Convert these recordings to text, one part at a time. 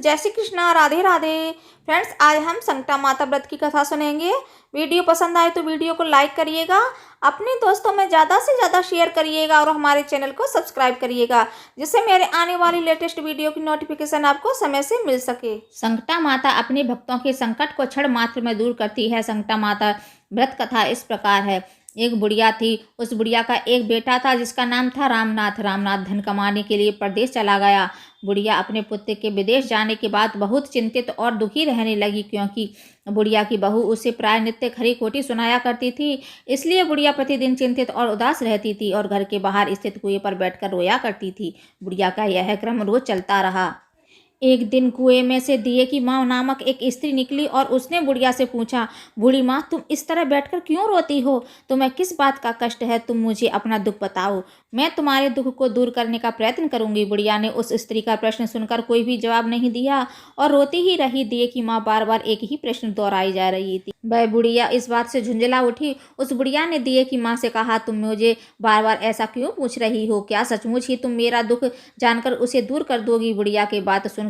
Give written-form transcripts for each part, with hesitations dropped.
जय श्री कृष्णा, राधे राधे। फ्रेंड्स, आज हम संकटा माता व्रत की कथा सुनेंगे। वीडियो पसंद आए तो वीडियो को लाइक करिएगा, अपने दोस्तों में ज़्यादा से ज़्यादा शेयर करिएगा और हमारे चैनल को सब्सक्राइब करिएगा, जिससे मेरे आने वाली लेटेस्ट वीडियो की नोटिफिकेशन आपको समय से मिल सके। संकटा माता अपने भक्तों के संकट को क्षण मात्र में दूर करती है। संकटा माता व्रत कथा इस प्रकार है। एक बुढ़िया थी। उस बुढ़िया का एक बेटा था जिसका नाम था रामनाथ। रामनाथ धन कमाने के लिए परदेश चला गया। बुढ़िया अपने पुत्र के विदेश जाने के बाद बहुत चिंतित और दुखी रहने लगी, क्योंकि बुढ़िया की बहू उसे प्राय नित्य खरी खोटी सुनाया करती थी। इसलिए बुढ़िया प्रतिदिन चिंतित और उदास रहती थी और घर के बाहर स्थित कुएं पर बैठकर रोया करती थी। बुढ़िया का यह क्रम रोज चलता रहा। एक दिन कुएं में से दिए की माँ नामक एक स्त्री निकली और उसने बुढ़िया से पूछा, बूढ़ी माँ, तुम इस तरह बैठकर क्यों रोती हो? तुम्हें किस बात का कष्ट है? तुम मुझे अपना दुख बताओ, मैं तुम्हारे दुख को दूर करने का प्रयत्न करूंगी। बुढ़िया ने उस स्त्री का प्रश्न सुनकर कोई भी जवाब नहीं दिया और रोती ही रही। दिए की माँ बार बार एक ही प्रश्न दोहराई जा रही थी। वह बुढ़िया इस बात से झुंझला उठी। उस बुढ़िया ने दिए की माँ से कहा, तुम मुझे बार बार ऐसा क्यों पूछ रही हो? क्या सचमुच ही तुम मेरा दुख जानकर उसे दूर कर दोगी? बुढ़िया की बात सुनकर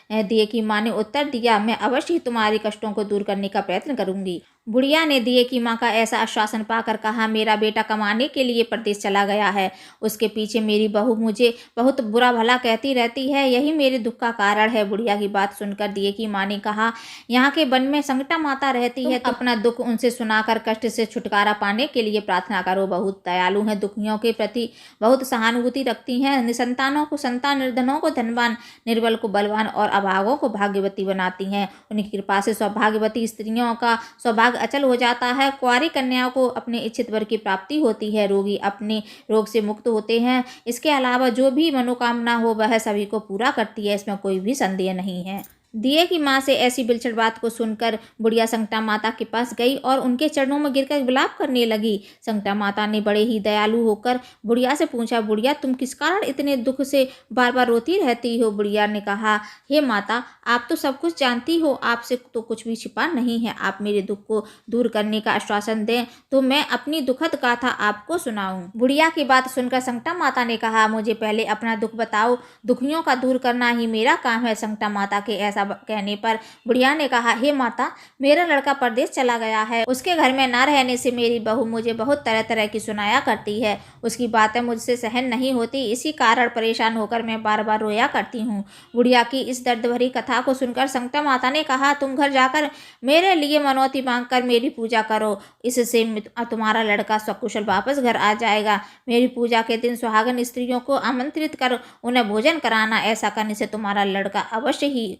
दिए की माँ ने उत्तर दिया, मैं अवश्य ही तुम्हारे कष्टों को दूर करने का प्रयत्न करूंगी। बुढ़िया ने दिए की माँ का ऐसा आश्वासन पाकर कहा, मेरा बेटा कमाने के लिए प्रदेश चला गया है। उसके पीछे मेरी बहू मुझे बहुत बुरा भला कहती रहती है, यही मेरे दुख का कारण है। बुढ़िया की बात सुनकर दिए की माँ ने कहा, यहाँ के वन में संकटा माता रहती है, तो अपना दुख उनसे सुनाकर कष्ट से छुटकारा पाने के लिए प्रार्थना करो। बहुत दयालु हैं, दुखियों के प्रति बहुत सहानुभूति रखती हैं, निसंतानों को संतान, निर्धनों को धनवान, निर्बल को बलवान और अभागों को भाग्यवती बनाती हैं। उनकी कृपा से सौभाग्यवती स्त्रियों का सौभाग्य अचल हो जाता है। कुंवारी कन्याओं को अपने इच्छित वर की प्राप्ति होती है। रोगी अपने रोग से मुक्त होते हैं। इसके अलावा जो भी मनोकामना हो वह सभी को पूरा करती है, इसमें कोई भी संदेह नहीं है। दिए की माँ से ऐसी बिलक्षण बात को सुनकर बुढ़िया संकटा माता के पास गई और उनके चरणों में गिरकर विलाप करने लगी। संकटा माता ने बड़े ही दयालु होकर बुढ़िया से पूछा, बुढ़िया, तुम किस कारण इतने दुख से बार बार रोती रहती हो? बुढ़िया ने कहा, हे माता, आप तो सब कुछ जानती हो, आपसे तो कुछ भी छिपा नहीं है। आप मेरे दुख को दूर करने का आश्वासन दें तो मैं अपनी दुखद गाथा आपको सुनाऊं। बुढ़िया की बात सुनकर संकटा माता ने कहा, मुझे पहले अपना दुख बताओ, दुखियों का दूर करना ही मेरा काम है। संकटा माता के ऐसा कहने पर बुढ़िया ने कहा, हे माता, मेरा लड़का परदेश चला गया है। उसके घर में ना रहने से मेरी बहू मुझे बहुत तरह तरह की सुनाया करती है। उसकी बातें मुझसे सहन नहीं होती, इसी कारण परेशान होकर मैं बार बार रोया करती हूँ। बुढ़िया की इस दर्द भरी कथा को सुनकर संकटा माता ने कहा, तुम घर जाकर मेरे लिए मनौती मांगकर मेरी पूजा करो, इससे तुम्हारा लड़का सकुशल वापस घर आ जाएगा। मेरी पूजा के दिन सुहागन स्त्रियों को आमंत्रित कर उन्हें भोजन कराना, ऐसा करने से तुम्हारा लड़का अवश्य ही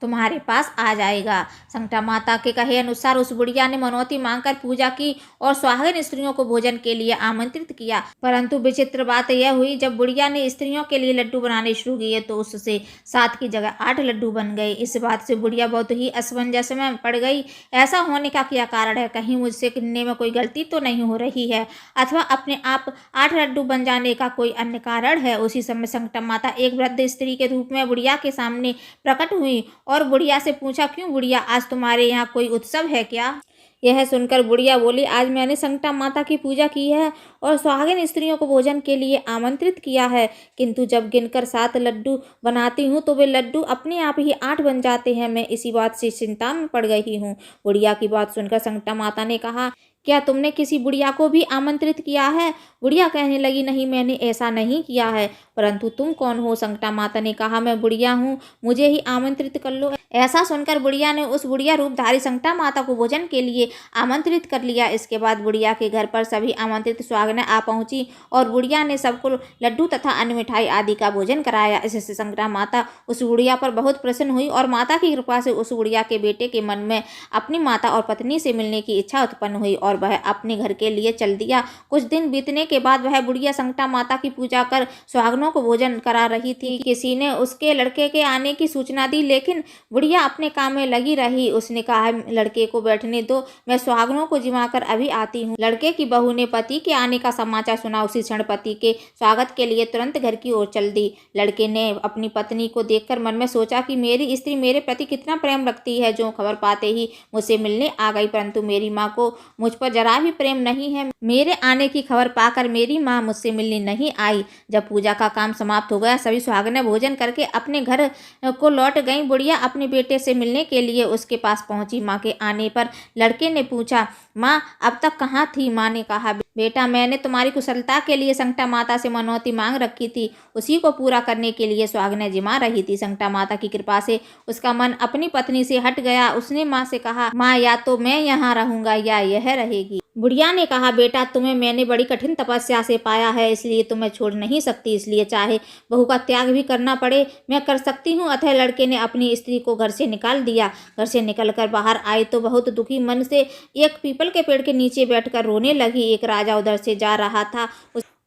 तुम्हारे पास आ जाएगा। संकटा माता के कहे अनुसार उस बुढ़िया ने मनौती मांगकर पूजा की और सुहागिन स्त्रियों को भोजन के लिए आमंत्रित किया। परंतु विचित्र बात यह हुई, जब बुढ़िया ने स्त्रियों के लिए लड्डू बनाने शुरू किए तो उससे 7 की जगह 8 लड्डू बन गए। इस बात से बुढ़िया बहुत ही असमंजस में पड़ गई। ऐसा होने का क्या कारण है? कहीं मुझसे गिनने में कोई गलती तो नहीं हो रही है, अथवा अपने आप 8 लड्डू बन जाने का कोई अन्य कारण है? उसी समय संकटा माता एक वृद्ध स्त्री के रूप में बुढ़िया के सामने प्रकट हुई और बुढ़िया से पूछा, क्यों बुढ़िया, आज तुम्हारे यहाँ कोई उत्सव है क्या? यह सुनकर बुढ़िया बोली, आज मैंने संकटा माता की पूजा की है और सुहागिन स्त्रियों को भोजन के लिए आमंत्रित किया है, किंतु जब गिनकर 7 लड्डू बनाती हूँ तो वे लड्डू अपने आप ही 8 बन जाते हैं। मैं इसी बात से चिंता में पड़ गई हूँ। बुढ़िया की बात सुनकर संकटा माता ने कहा, क्या तुमने किसी बुढ़िया को भी आमंत्रित किया है? बुढ़िया कहने लगी, नहीं, मैंने ऐसा नहीं किया है। परंतु तुम कौन हो? संकटा माता ने कहा, मैं बुढ़िया हूँ, मुझे ही आमंत्रित कर लो। ऐसा सुनकर बुढ़िया ने उस बुढ़िया रूपधारी संकटा माता को भोजन के लिए आमंत्रित कर लिया। इसके बाद बुढ़िया के घर पर सभी आमंत्रित सुहागिनें आ पहुंची और बुढ़िया ने सबको लड्डू तथा अन्य मिठाई आदि का भोजन कराया। इससे संकटा माता उस बुढ़िया पर बहुत प्रसन्न हुई और माता की कृपा से उस बुढ़िया के बेटे के मन में अपनी माता और पत्नी से मिलने की इच्छा उत्पन्न हुई और वह अपने घर के लिए चल दिया। कुछ दिन बीतने के बाद वह बुढ़िया संकटा माता की पूजा कर सुहागनों को भोजन करा रही थी। किसी ने उसके लड़के के आने की सूचना दी, लेकिन बुढ़िया अपने काम में लगी रही। उसने कहा, लड़के को बैठने दो, मैं सुहागनों को जिमाकर अभी आती हूँ। लड़के की बहू ने पति के आने का समाचार सुना। उसी क्षण पति के स्वागत के लिए तुरंत घर की ओर चल दी। लड़के ने अपनी पत्नी को देखकर मन में सोचा कि मेरी स्त्री मेरे प्रति कितना प्रेम रखती है, जो खबर पाते ही मुझसे मिलने आ गई। परंतु मेरी माँ को मुझ पर जरा भी प्रेम नहीं है। मेरे आने की खबर पाकर मेरी माँ मुझसे मिलने नहीं आई। जब पूजा का काम समाप्त हो गया, सभी सुहागनें भोजन करके अपने घर को लौट गई। बुढ़िया अपने बेटे से मिलने के लिए उसके पास पहुंची। माँ के आने पर लड़के ने पूछा, माँ अब तक कहाँ थी? माँ ने कहा, बेटा मैंने तुम्हारी कुशलता के लिए संकटा माता से मनौती मांग रखी थी, उसी को पूरा करने के लिए सुहागनें जिमा रही थी। संकटा माता की कृपा से उसका मन अपनी पत्नी से हट गया। उसने माँ से कहा, माँ या तो मैं यहाँ रहूंगा या यह रहेगी। बुढ़िया ने कहा, बेटा तुम्हें मैंने बड़ी कठिन तपस्या से पाया है, इसलिए तुम्हें छोड़ नहीं सकती, इसलिए चाहे बहू का त्याग भी करना पड़े मैं कर सकती हूँ। अतः लड़के ने अपनी स्त्री को घर से निकाल दिया। घर से निकलकर बाहर आई तो बहुत दुखी मन से एक पीपल के पेड़ के नीचे बैठकर रोने लगी। एक राजा उधर से जा रहा था।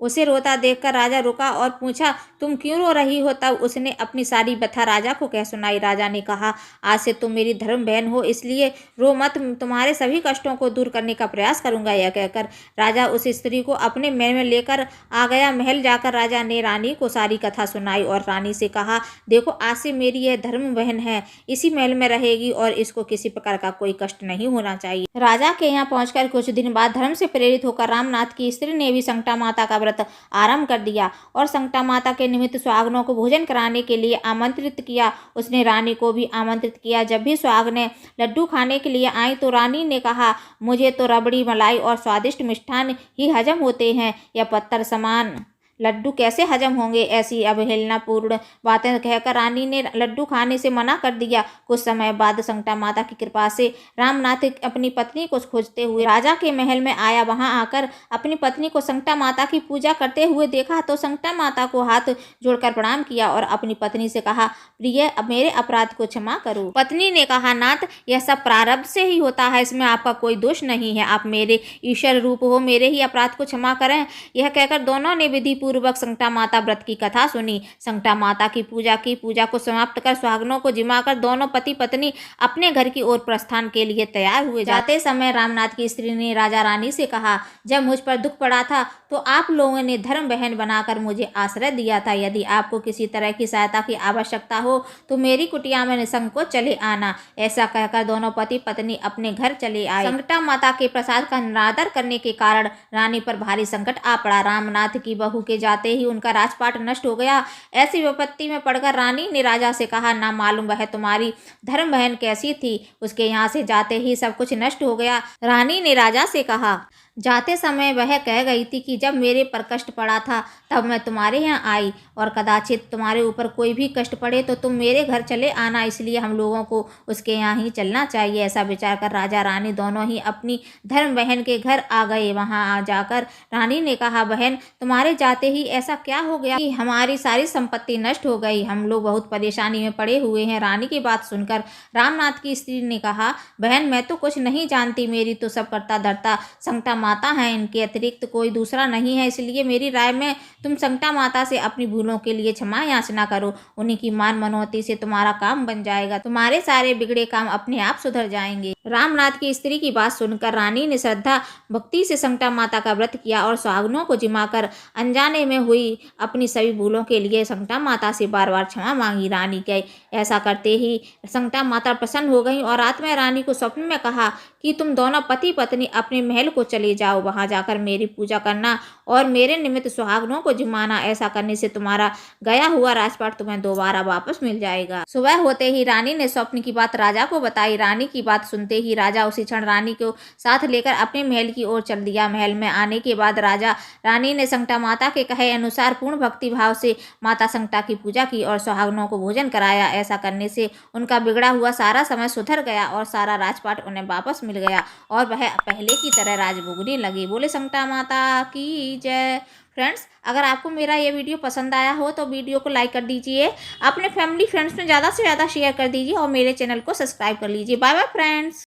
उसे रोता देखकर राजा रुका और पूछा, तुम क्यों रो रही हो? तब उसने अपनी सारी व्यथा राजा को कह सुनाई। राजा ने कहा, आज से तुम मेरी धर्म बहन हो, इसलिए रो मत, तुम्हारे सभी कष्टों को दूर करने का प्रयास करूंगा। यह कहकर राजा उस स्त्री को अपने महल में लेकर आ गया। महल जाकर राजा ने रानी को सारी कथा सुनाई और रानी से कहा, देखो आज से मेरी यह धर्म बहन है, इसी महल में रहेगी और इसको किसी प्रकार का कोई कष्ट नहीं होना चाहिए। राजा के यहाँ पहुंचकर कुछ दिन बाद धर्म से प्रेरित होकर रामनाथ की स्त्री ने भी संकटा माता का व्रत आरंभ कर दिया और संकटा माता के निमित्त सुहागनों को भोजन कराने के लिए आमंत्रित किया। उसने रानी को भी आमंत्रित किया। जब भी सुहागनें लड्डू खाने के लिए आई तो रानी ने कहा, मुझे तो रबड़ी, मलाई और स्वादिष्ट मिष्ठान ही हजम होते हैं, या पत्थर समान लड्डू कैसे हजम होंगे? ऐसी अवहेलनापूर्ण बातें कहकर रानी ने लड्डू खाने से मना कर दिया। कुछ समय बाद संकटा माता की कृपा से रामनाथ अपनी पत्नी को खोजते हुए राजा के महल में आया। वहां आकर अपनी पत्नी को संकटा माता की पूजा करते हुए देखा तो संकटा माता को हाथ जोड़कर प्रणाम किया और अपनी पत्नी से कहा, प्रिय अब मेरे अपराध को क्षमा करो। पत्नी ने कहा, नाथ यह सब प्रारब्ध से ही होता है, इसमें आपका कोई दोष नहीं है, आप मेरे ईश्वर रूप हो, मेरे ही अपराध को क्षमा करें। यह कहकर दोनों ने विधि पूर्वक संकटा माता व्रत की कथा सुनी। संकटा माता की पूजा को समाप्त कर सुहागनों को जिमाकर दोनों पति पत्नी अपने घर की ओर प्रस्थान के लिए तैयार हुए। जाते समय रामनाथ की स्त्री ने राजा रानी से कहा, जब मुझ पर दुख पड़ा था तो आप लोगों ने धर्म बहन बनाकर मुझे आश्रय दिया था। यदि आपको किसी तरह की सहायता की आवश्यकता हो तो मेरी कुटिया में निसंकोच चले आना। ऐसा कहकर दोनों पति पत्नी अपने घर चले आए। संकटा माता के प्रसाद का निरादर करने के कारण रानी पर भारी संकट आ पड़ा। रामनाथ की बहू के जाते ही उनका राजपाट नष्ट हो गया। ऐसी विपत्ति में पड़कर रानी ने राजा से कहा, ना मालूम वह तुम्हारी धर्म बहन कैसी थी, उसके यहाँ से जाते ही सब कुछ नष्ट हो गया। रानी ने राजा से कहा, जाते समय वह कह गई थी कि जब मेरे पर कष्ट पड़ा था तब मैं तुम्हारे यहाँ आई और कदाचित तुम्हारे ऊपर कोई भी कष्ट पड़े तो तुम मेरे घर चले आना, इसलिए हम लोगों को उसके यहाँ ही चलना चाहिए। ऐसा विचार कर राजा रानी दोनों ही अपनी धर्म बहन के घर आ गए। वहाँ आ जाकर रानी ने कहा, बहन तुम्हारे जाते ही ऐसा क्या हो गया कि हमारी सारी संपत्ति नष्ट हो गई, हम लोग बहुत परेशानी में पड़े हुए हैं। रानी की बात सुनकर रामनाथ की स्त्री ने कहा, बहन मैं तो कुछ नहीं जानती, मेरी तो सब करता धरता संकटा माता है, इनके अतिरिक्त कोई दूसरा नहीं है, इसलिए मेरी राय में तुम संकटा माता से अपनी भूलों के लिए क्षमा याचना करो। उन्हीं की मान मनौती से तुम्हारा काम बन जाएगा, तुम्हारे सारे बिगड़े काम अपने आप सुधर जाएंगे। रामनाथ की स्त्री की बात सुनकर रानी ने श्रद्धा भक्ति से संकटा माता का व्रत किया और सुहागनों को जिमाकर अनजाने में हुई अपनी सभी भूलों के लिए संकटा माता से बार बार क्षमा मांगी। रानी के ऐसा करते ही संकटा माता प्रसन्न हो गई और रात में रानी को स्वप्न में कहा कि तुम दोनों पति पत्नी अपने महल को चले जाओ, वहां जाकर मेरी पूजा करना और मेरे निमित्त सुहागनों को जिमाना। ऐसा करने से तुम्हारा गया हुआ राजपाट तुम्हें दोबारा वापस मिल जाएगा। सुबह होते ही रानी ने स्वप्न की बात राजा को बताई। रानी की बात सुनते ही राजा उसी क्षण रानी को साथ लेकर अपने महल की ओर चल दिया। महल में आने के बाद राजा रानी ने संकटा माता के कहे अनुसार पूर्ण भक्ति भाव से माता संकटा की पूजा की और सुहागनों को भोजन कराया। ऐसा करने से उनका बिगड़ा हुआ सारा समय सुधर गया और सारा राजपाट उन्हें वापस मिल गया और वह पहले की तरह राज भोगने लगे। बोले संकटा माता की जय। फ्रेंड्स, अगर आपको मेरा ये वीडियो पसंद आया हो तो वीडियो को लाइक कर दीजिए, अपने फैमिली फ्रेंड्स में ज़्यादा से ज़्यादा शेयर कर दीजिए और मेरे चैनल को सब्सक्राइब कर लीजिए। Bye bye friends.